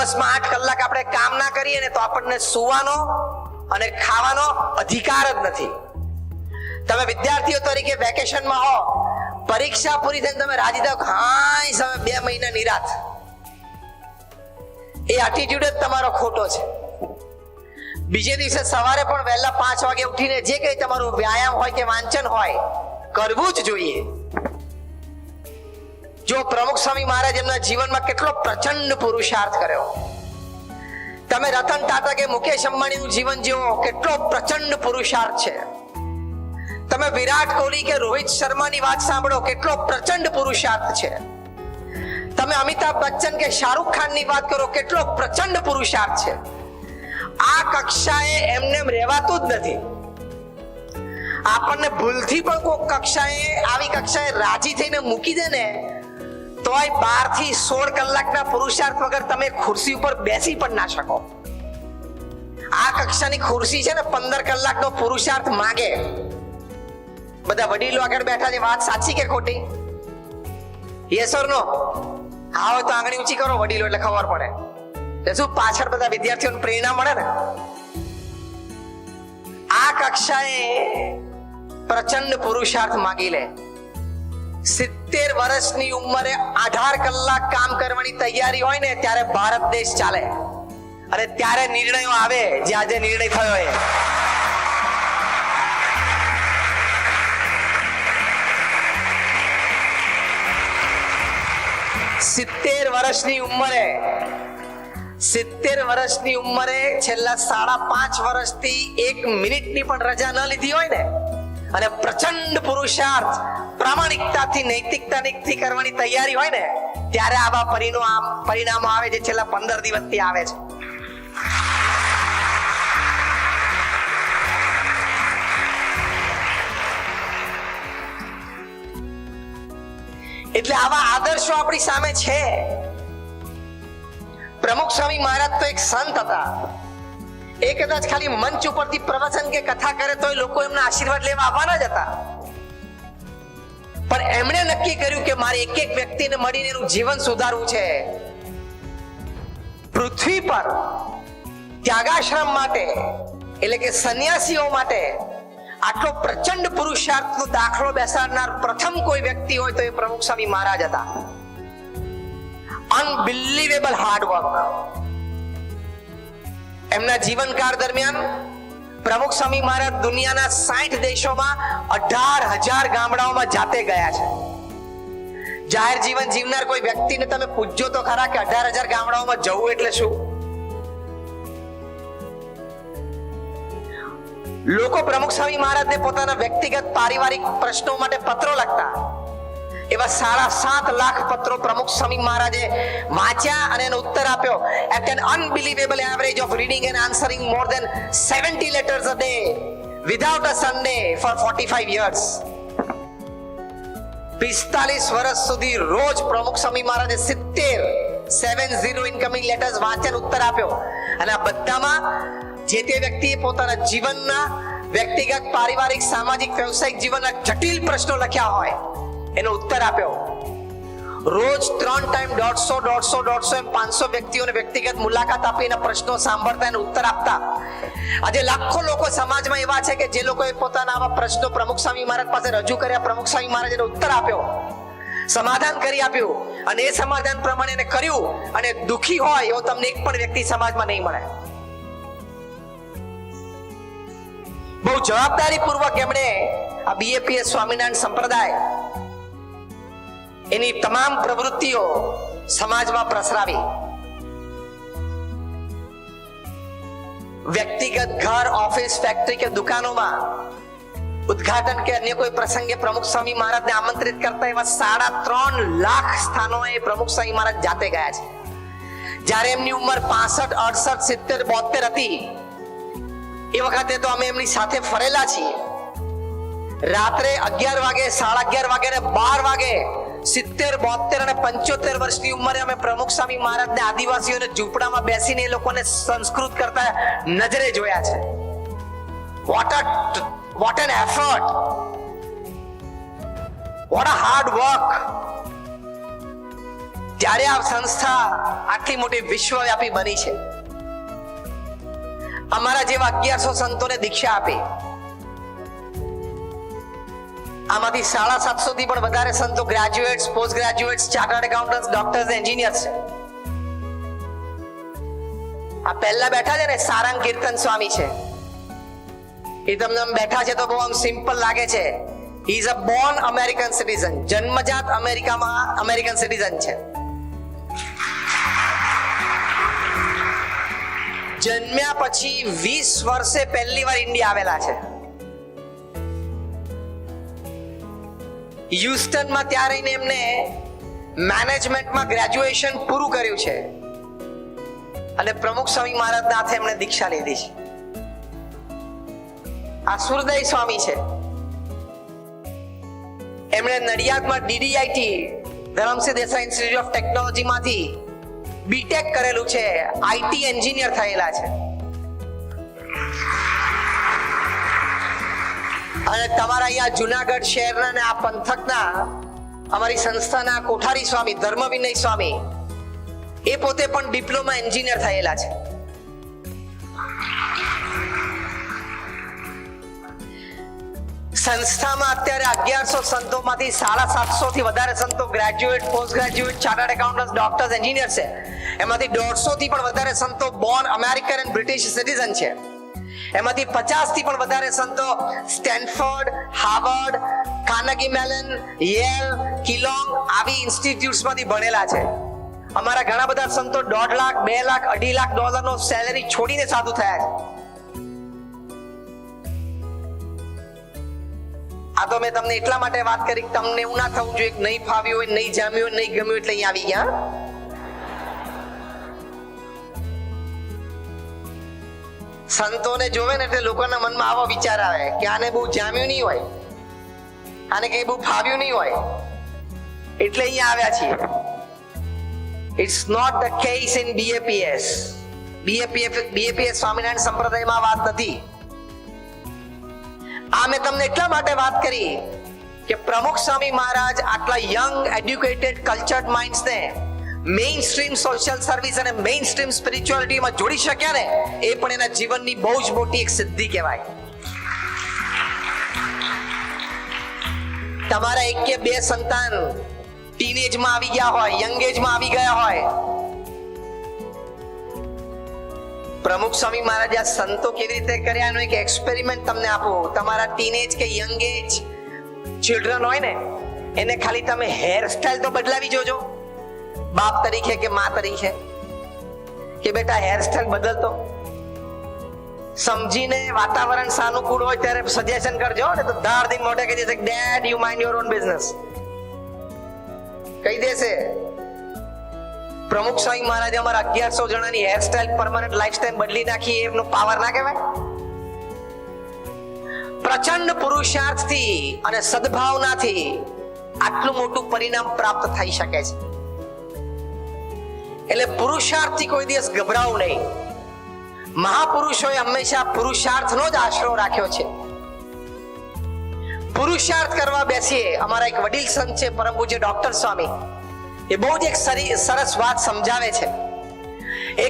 દિવસમાં 8 કલાક આપણે કામ ના કરીએ ને તો આપણને સુવાનો અને ખાવાનો અધિકાર જ નથી. તમે વિદ્યાર્થીઓ તરીકે વેકેશનમાં હો, પરીક્ષા પૂરી થઈને તમે રાજી થાવ, હાય હવે 2 મહિના નિરાત. એ એટીટ્યુડ જ તમારો ખોટો છે. બીજે દિવસે સવારે પણ વહેલા 5 વાગે ઉઠીને જે કંઈ તમારું વ્યાયામ હોય કે વાંચન હોય કરવું જ જોઈએ. જો પ્રમુખ સ્વામી મહારાજ એમના જીવનમાં કેટલો પ્રચંડ પુરુષાર્થ કર્યો. તમે રતન ટાટા કે મુકેશ અંબાણીનું જીવન જુઓ, કેટલો પ્રચંડ પુરુષાર્થ છે. તમે વિરાટ કોહલી કે રોહિત શર્માની વાત સાંભળો, કેટલો પ્રચંડ પુરુષાર્થ છે. તમે અમિતાભ બચ્ચન કે શાહરૂખ ખાનની વાત કરો, કેટલો પ્રચંડ પુરુષાર્થ છે. આ કક્ષાએ એમને રહેવાતું જ નથી. આપણને ભૂલથી પણ કોઈ કક્ષાએ આવી કક્ષાએ રાજી થઈને મૂકી દે ને તોય 12 થી 16 કલાકના પુરુષાર્થ વગર તમે ખુરશી ઉપર બેસી પણ ના શકો. આ કક્ષાની ખુરશી છે ને 15 કલાકનો પુરુષાર્થ માંગે. બધા વડીલો આગળ બેઠા છે, વાત સાચી કે ખોટી? યસ ઓર નો? હા હોય તો આંગળી ઊંચી કરો, વડીલો એટલે ખબર પડે. એટલે શું પાછળ બધા વિદ્યાર્થીઓને પ્રેરણા મળે ને. આ કક્ષાએ પ્રચંડ પુરુષાર્થ માંગી લે. 70 વર્ષની ઉંમરે 18 કલાક કામ કરવાની તૈયારી હોય ને ત્યારે ભારત દેશ ચાલે. અને ત્યારે નિર્ણયો આવે જે આજે નિર્ણય થયો એ. સિત્તેર વર્ષની ઉંમરે છેલ્લા 5.5 વર્ષથી 1 મિનિટની પણ રજા ન લીધી હોય ને અને પ્રચંડ પુરુષાર્થ પ્રામાણિકતાથી નૈતિકતાથી કરવાની તૈયારી હોય ને ત્યારે આવા પરિણામો આવે જે છેલ્લા 15 દિવસથી આવે છે. એટલે આવા આદર્શો આપણી સામે છે. પ્રમુખ સ્વામી મહારાજ તો એક સંત હતા. એ કદાચ ખાલી મંચ ઉપરથી પ્રવચન કે કથા કરે તો લોકો એમના આશીર્વાદ લેવા આવવાના જ હતા. પણ એમણે નક્કી કર્યું કે મારે એક વ્યક્તિને મળીને એનું જીવન સુધારવું છે. પૃથ્વી પર ત્યાગાશ્રમ માટે એટલે કે સંન્યાસીઓ માટે આટલો પ્રચંડ પુરુષાર્થનો દાખલો બેસાડનાર પ્રથમ કોઈ વ્યક્તિ હોય તો એ પ્રમુખ સ્વામી મહારાજ હતા. Unbelievable hard work. એમના જીવનકાળ દરમિયાન પ્રમુખ સ્વામી મહારાજ દુનિયાના 60 દેશોમાં 18,000 ગામડાઓમાં જાતે ગયા છે. જાહેર જીવન જીવનાર કોઈ વ્યક્તિને તમે પૂછજો તો ખરા કે 18,000 ગામડાઓમાં જવું એટલે શું? લોકો પ્રમુખ સ્વામી મહારાજને પોતાના વ્યક્તિગત પારિવારિક પ્રશ્નો માટે પત્રો લખતા. એવા 7.5 લાખ પત્રો પ્રમુખ સ્વામી મહારાજે વાંચ્યા અને એનો ઉત્તર આપ્યો. At an unbelievable average of reading and answering more than 70 letters a day without a Sunday for 45 years. 45 વર્ષ સુધી રોજ પ્રમુખ સ્વામી મહારાજે 70 ઇન્કમિંગ લેટર્સ વાંચ્યા ઉત્તર આપ્યો. અને આ બધામાં જે તે વ્યક્તિએ પોતાના જીવનના વ્યક્તિગત પારિવારિક સામાજિક વ્યવસાયિક જીવનના જટિલ પ્રશ્નો લખ્યા હોય એનો ઉત્તર આપ્યો. રોજ 3 ટાઈમ 150 એમ 500 વ્યક્તિઓને વ્યક્તિગત મુલાકાત આપીને પ્રશ્નો સાંભળતા અને ઉત્તર આપતા. આજે લાખો લોકો સમાજમાં એવા છે કે જે લોકોએ પોતાના આવા પ્રશ્નો પ્રમુખ સ્વામી મહારાજ પાસે રજૂ કર્યા. પ્રમુખ સ્વામી મહારાજ એનો ઉત્તર આપ્યો, સમાધાન કરી આપ્યું અને એ સમાધાન પ્રમાણે એને કર્યું. અને દુખી હોય એવો તમને એક પણ વ્યક્તિ સમાજમાં નહીં મળે. બહુ જવાબદારી પૂર્વક એમણે આ બીએપીએસ સ્વામિનારાયણ સંપ્રદાય એની તમામ પ્રવૃત્તિઓ સમાજમાં પ્રસરાવી. વ્યક્તિગત ઘર, ઓફિસ, ફેક્ટરી કે દુકાનોમાં ઉદ્ઘાટન કે અન્ય કોઈ પ્રસંગે પ્રમુખ સ્વામી મહારાજને આમંત્રિત કરતા એવા 3.5 લાખ સ્થાનોએ પ્રમુખ સ્વામી મહારાજ જાતે ગયા છે. જ્યારે એમની ઉંમર 65, 68, 70, 72 હતી એ વખતે તો અમે એમની સાથે ફરેલા છીએ. રાત્રે 11 વાગે, 11:30 વાગે ને 12 વાગે 70, 72 અને 75 વર્ષની ઉંમરે અમે પ્રમુખ સ્વામી મહારાજને આદિવાસીઓને ઝૂંપડામાં બેસીને એ લોકોને સંસ્કૃત કરતા નજરે જોયા છે. What an effort! What a hard work! જ્યારે આ સંસ્થા આટલી મોટી વિશ્વવ્યાપી બની છે, અમારા જેવા 1100 સંતોને દીક્ષા આપી, આમાંથી 750 થી પણ વધારે સંતો graduates, post graduates, chartered accountants, doctors, engineers છે. આ પહેલા બેઠા છે ને સારંગ કીર્તન સ્વામી છે, એ તમને આમ બેઠા છે તો બહુ આમ સિમ્પલ લાગે છે. He is a Born American citizen, જન્મજાત અમેરિકામાં અમેરિકન સિટીઝન છે. જન્મ્યા પછી 20 વર્ષે પહેલી વાર ઇન્ડિયા આવેલા છે. હ્યુસ્ટનમાં ત્યાં રહીને એમને મેનેજમેન્ટમાં ગ્રેજ્યુએશન પૂરું કર્યું છે અને પ્રમુખ સ્વામી મહારાજના હાથે એમણે દીક્ષા લીધી છે. આ સુરદય સ્વામી છે, એમણે નડિયાદમાં DDIT Dharamsinh Desai institute of technology માંથી બીટેક કરેલું છે, IT એન્જિનિયર થયેલા છે. અને તમારા અહીંયા જુનાગઢ શહેરના ને આ પંથકના અમારી સંસ્થાના કોઠારી સ્વામી ધર્મ વિનય સ્વામી, એ પોતે પણ ડિપ્લોમા એન્જિનિયર થયેલા છે. સંસ્થામાં અત્યારે 1100 સંતોમાંથી 750 થી વધારે સંતો graduate, post graduate, chartered accountants, doctors, engineer છે. એમાંથી 150 થી પણ વધારે સંતો born American and British citizen છે. એમાંથી 50 થી પણ વધારે સંતો Stanford, Harvard, Carnegie Mellon, Yale, Kellogg આવી ઇન્સ્ટિટ્યૂટ્સમાંથી ભણેલા છે. અમારા ઘણા બધા સંતો 1.5 લાખ, 2 લાખ, 2.5 લાખ ડોલરનો સેલેરી છોડીને સાધુ થયા છે. આ તો મેં તમને એટલા માટે વાત કરી કે તમને એવું ના થવું જોઈએ કે નહીં ફાવ્યું હોય, નહીં જામ્યું હોય, નહીં ગમ્યું એટલે અહીં આવી ગયા. સંતોને જોવે ને એટલે લોકોના મનમાં આવો વિચાર આવે કે આને બહુ જામ્યું નહીં હોય, આને કઈ બહુ ફાવ્યું નહીં હોય એટલે અહીંયા આવ્યા છીએ. It's not the case in BAPS. BAPS Swaminarayan સંપ્રદાયમાં વાત નથી. આ મેં તમને એટલા માટે વાત કરી કે પ્રમુખ સ્વામી મહારાજ આટલા યંગ, એડ્યુકેટેડ, કલ્ચર્ડ માઇન્ડ્સને મેઇન સ્ટ્રીમ સોશિયલ સર્વિસ અને મેઇન સ્ટ્રીમ સ્પિરિચ્યુઆલિટીમાં જોડી શક્યા ને, એ પણ એના જીવનની બહુ જ મોટી એક સિદ્ધિ કહેવાય. તમારા એક કે બે સંતાન ટીનેજમાં આવી ગયા હોય, યંગ એજમાં આવી ગયા હોય, પ્રમુખ સ્વામી મહારાજ આ સંતો કેવી રીતે કર્યા એનો એક એક્સપેરિમેન્ટ તમને આપું. તમારા ટીનેજ કે યંગ એજ ચિલ્ડ્રન હોય ને, એને ખાલી તમે હેર સ્ટાઇલ તો બદલાવી જોજો, બાપ તરીકે કે મા તરીકે, કે બેટા હેર સ્ટાઇલ બદલતો. સમજીને વાતાવરણ સાનુકૂળ હોય ત્યારે સજેશન કરજો ને તો ધાર દિન મોઢે કહી દેશે that you mind your own business કહી દેશે. પ્રમુખ સ્વામી મહારાજે અમારા 1100 જણાની હેર સ્ટાઇલ, પરમાનન્ટ લાઈફસ્ટાઇલ બદલી નાખી. એમનો પાવર ના કહેવાય? પ્રચંડ પુરુષાર્થથી અને સદભાવનાથી આટલું મોટું પરિણામ પ્રાપ્ત થઈ શકે છે. એટલે પુરુષાર્થથી કોઈ દિવસ ગભરાવું નહીં. મહાપુરુષોએ હંમેશા પુરુષાર્થનો જ આશરો રાખ્યો છે. પુરુષાર્થ કરવા બેસીએ. અમારા એક વડીલ સંત છે પરમ પૂજ્ય ડોક્ટર સ્વામી, એ બહુ જ એક સરસ વાત સમજાવે છે. એ